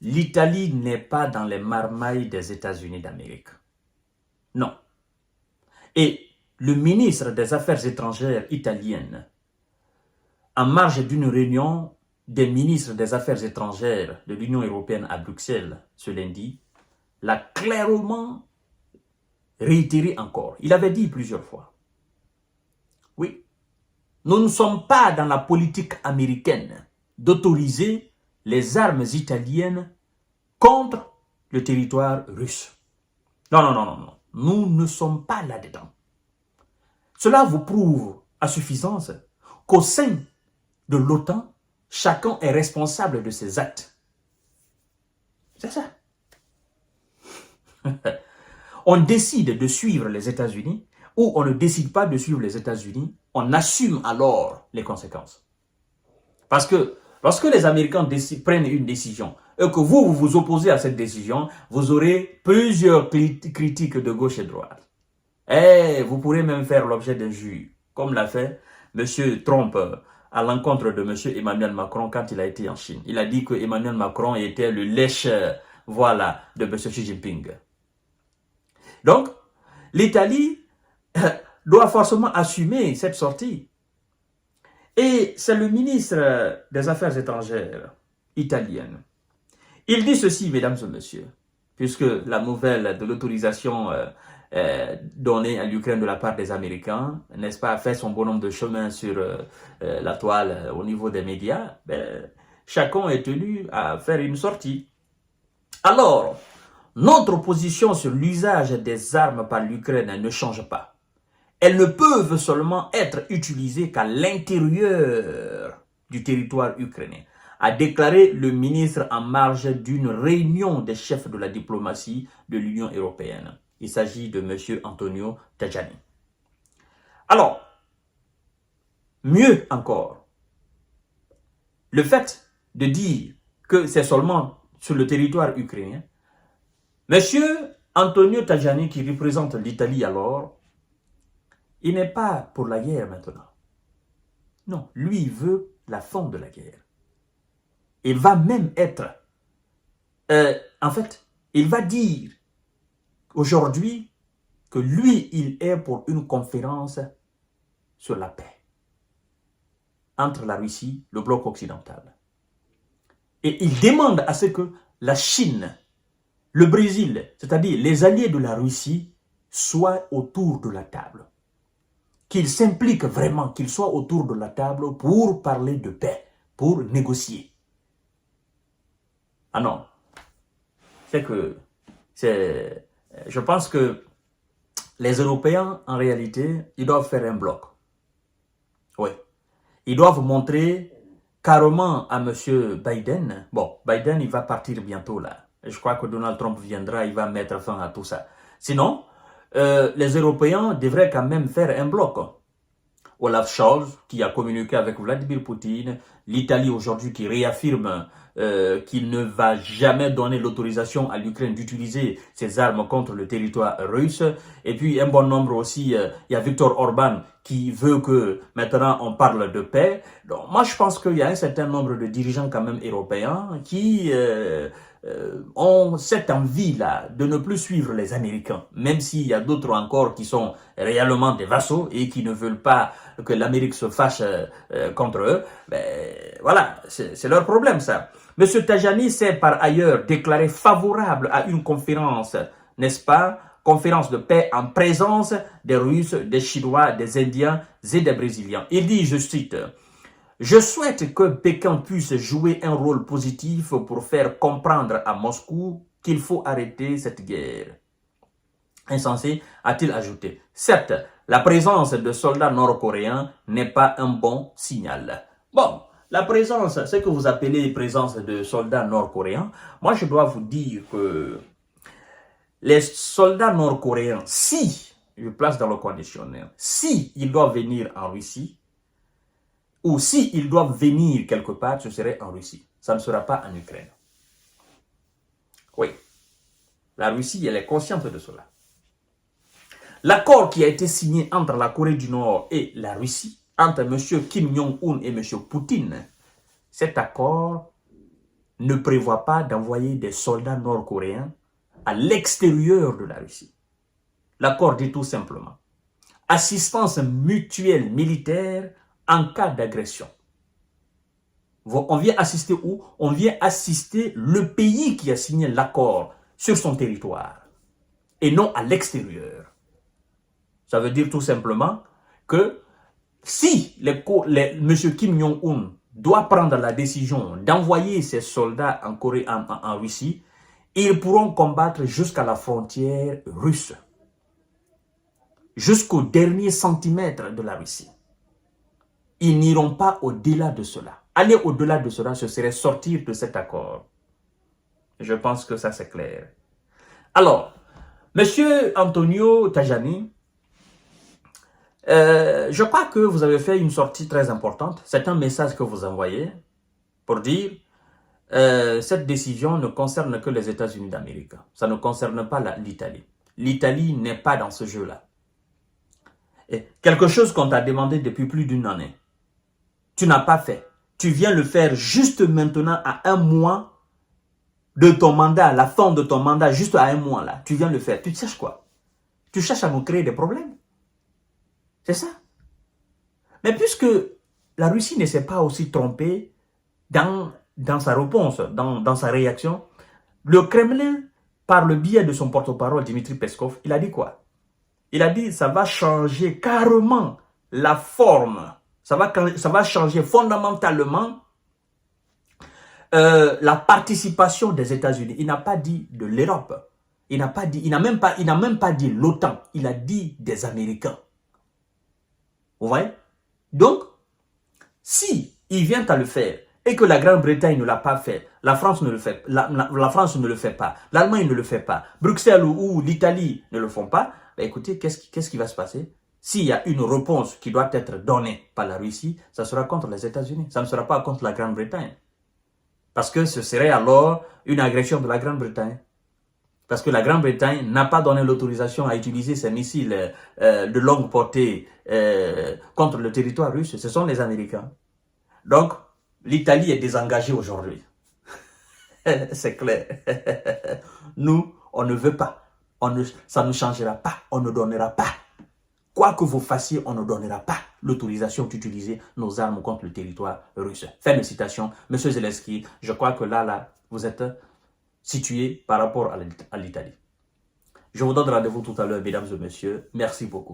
l'Italie n'est pas dans les marmailles des États-Unis d'Amérique. Non. Et le ministre des Affaires étrangères italienne, en marge d'une réunion des ministres des Affaires étrangères de l'Union européenne à Bruxelles ce lundi, l'a clairement réitéré encore. Il avait dit plusieurs fois. Oui, nous ne sommes pas dans la politique américaine d'autoriser les armes italiennes contre le territoire russe. Non, non, non, non, non. Nous ne sommes pas là-dedans. Cela vous prouve à suffisance qu'au sein de l'OTAN, chacun est responsable de ses actes. C'est ça. On décide de suivre les États-Unis ou on ne décide pas de suivre les États-Unis, on assume alors les conséquences. Parce que lorsque les Américains prennent une décision et que vous vous opposez à cette décision, vous aurez plusieurs critiques de gauche et de droite. Et vous pourrez même faire l'objet d'injures, comme l'a fait M. Trump à l'encontre de M. Emmanuel Macron quand il a été en Chine. Il a dit que Emmanuel Macron était le lèche-, voilà, de M. Xi Jinping. Donc, l'Italie doit forcément assumer cette sortie. Et c'est le ministre des Affaires étrangères italienne. Il dit ceci, mesdames et messieurs, puisque la nouvelle de l'autorisation donnée à l'Ukraine de la part des Américains, n'est-ce pas, a fait son bonhomme de chemin sur la toile au niveau des médias, ben, chacun est tenu à faire une sortie. Alors, notre position sur l'usage des armes par l'Ukraine ne change pas. Elles ne peuvent seulement être utilisées qu'à l'intérieur du territoire ukrainien, a déclaré le ministre en marge d'une réunion des chefs de la diplomatie de l'Union européenne. Il s'agit de M. Antonio Tajani. Alors, mieux encore, le fait de dire que c'est seulement sur le territoire ukrainien, M. Antonio Tajani, qui représente l'Italie alors, il n'est pas pour la guerre maintenant. Non, lui, il veut la fin de la guerre. Il va même être, en fait, il va dire aujourd'hui que lui, il est pour une conférence sur la paix entre la Russie, le bloc occidental. Et il demande à ce que la Chine, le Brésil, c'est-à-dire les alliés de la Russie, soient autour de la table. Qu'ils s'impliquent vraiment, qu'ils soient autour de la table pour parler de paix, pour négocier. Ah non, je pense que les Européens, en réalité, ils doivent faire un bloc. Oui. Ils doivent montrer carrément à M. Biden, bon, Biden, il va partir bientôt là. Je crois que Donald Trump viendra, il va mettre fin à tout ça. Sinon, les Européens devraient quand même faire un bloc. Olaf Scholz, qui a communiqué avec Vladimir Poutine, l'Italie aujourd'hui qui réaffirme qu'il ne va jamais donner l'autorisation à l'Ukraine d'utiliser ses armes contre le territoire russe. Et puis un bon nombre aussi, il y a Viktor Orban qui veut que maintenant on parle de paix. Donc moi je pense qu'il y a un certain nombre de dirigeants quand même européens qui ont cette envie-là de ne plus suivre les Américains, même s'il y a d'autres encore qui sont réellement des vassaux et qui ne veulent pas que l'Amérique se fâche contre eux. Ben, voilà, c'est leur problème ça. Monsieur Tajani s'est par ailleurs déclaré favorable à une conférence, n'est-ce pas, conférence de paix en présence des Russes, des Chinois, des Indiens et des Brésiliens. Il dit, je cite, « Je souhaite que Pékin puisse jouer un rôle positif pour faire comprendre à Moscou qu'il faut arrêter cette guerre. » Insensé, a-t-il ajouté. Certes, la présence de soldats nord-coréens n'est pas un bon signal. Bon, la présence, ce que vous appelez présence de soldats nord-coréens, moi je dois vous dire que les soldats nord-coréens, si, je place dans le conditionnel, si ils doivent venir en Russie, ou si ils doivent venir quelque part, ce serait en Russie. Ça ne sera pas en Ukraine. Oui, la Russie, elle est consciente de cela. L'accord qui a été signé entre la Corée du Nord et la Russie, entre M. Kim Jong-un et M. Poutine, cet accord ne prévoit pas d'envoyer des soldats nord-coréens à l'extérieur de la Russie. L'accord dit tout simplement assistance mutuelle militaire en cas d'agression. On vient assister où? On vient assister le pays qui a signé l'accord sur son territoire et non à l'extérieur. Ça veut dire tout simplement que si M. Kim Jong-un doit prendre la décision d'envoyer ses soldats en Russie, ils pourront combattre jusqu'à la frontière russe, jusqu'au dernier centimètre de la Russie. Ils n'iront pas au-delà de cela. Aller au-delà de cela, ce serait sortir de cet accord. Je pense que ça, c'est clair. Alors, M. Antonio Tajani, je crois que vous avez fait une sortie très importante. C'est un message que vous envoyez pour dire cette décision ne concerne que les États-Unis d'Amérique. Ça ne concerne pas l'Italie. L'Italie n'est pas dans ce jeu-là. Quelque chose qu'on t'a demandé depuis plus d'une année, tu n'as pas fait. Tu viens le faire juste maintenant à un mois de ton mandat, à la fin de ton mandat, juste à un mois là. Tu viens le faire. Tu cherches quoi? Tu cherches à nous créer des problèmes. C'est ça. Mais puisque la Russie ne s'est pas aussi trompée dans sa réponse, dans sa réaction, le Kremlin, par le biais de son porte-parole, Dmitri Peskov, il a dit quoi? Il a dit ça va changer carrément la forme. Ça va changer fondamentalement la participation des États-Unis. Il n'a pas dit de l'Europe. Il n'a même pas dit l'OTAN. Il a dit des Américains. Vous voyez? Donc, si il vient à le faire et que la Grande-Bretagne ne l'a pas fait, la France ne le fait, la France ne le fait pas, l'Allemagne ne le fait pas, Bruxelles ou l'Italie ne le font pas, ben écoutez, qu'est-ce qui va se passer? S'il y a une réponse qui doit être donnée par la Russie, ça sera contre les États-Unis. Ça ne sera pas contre la Grande-Bretagne. Parce que ce serait alors une agression de la Grande-Bretagne. Parce que la Grande-Bretagne n'a pas donné l'autorisation à utiliser ses missiles de longue portée contre le territoire russe. Ce sont les Américains. Donc, l'Italie est désengagée aujourd'hui. C'est clair. Nous, on ne veut pas. Ça ne changera pas. On ne donnera pas. Quoi que vous fassiez, on ne donnera pas l'autorisation d'utiliser nos armes contre le territoire russe. Fin de citation. Monsieur Zelensky, je crois que là, vous êtes situé par rapport à l'Italie. Je vous donne rendez-vous tout à l'heure, mesdames et messieurs. Merci beaucoup.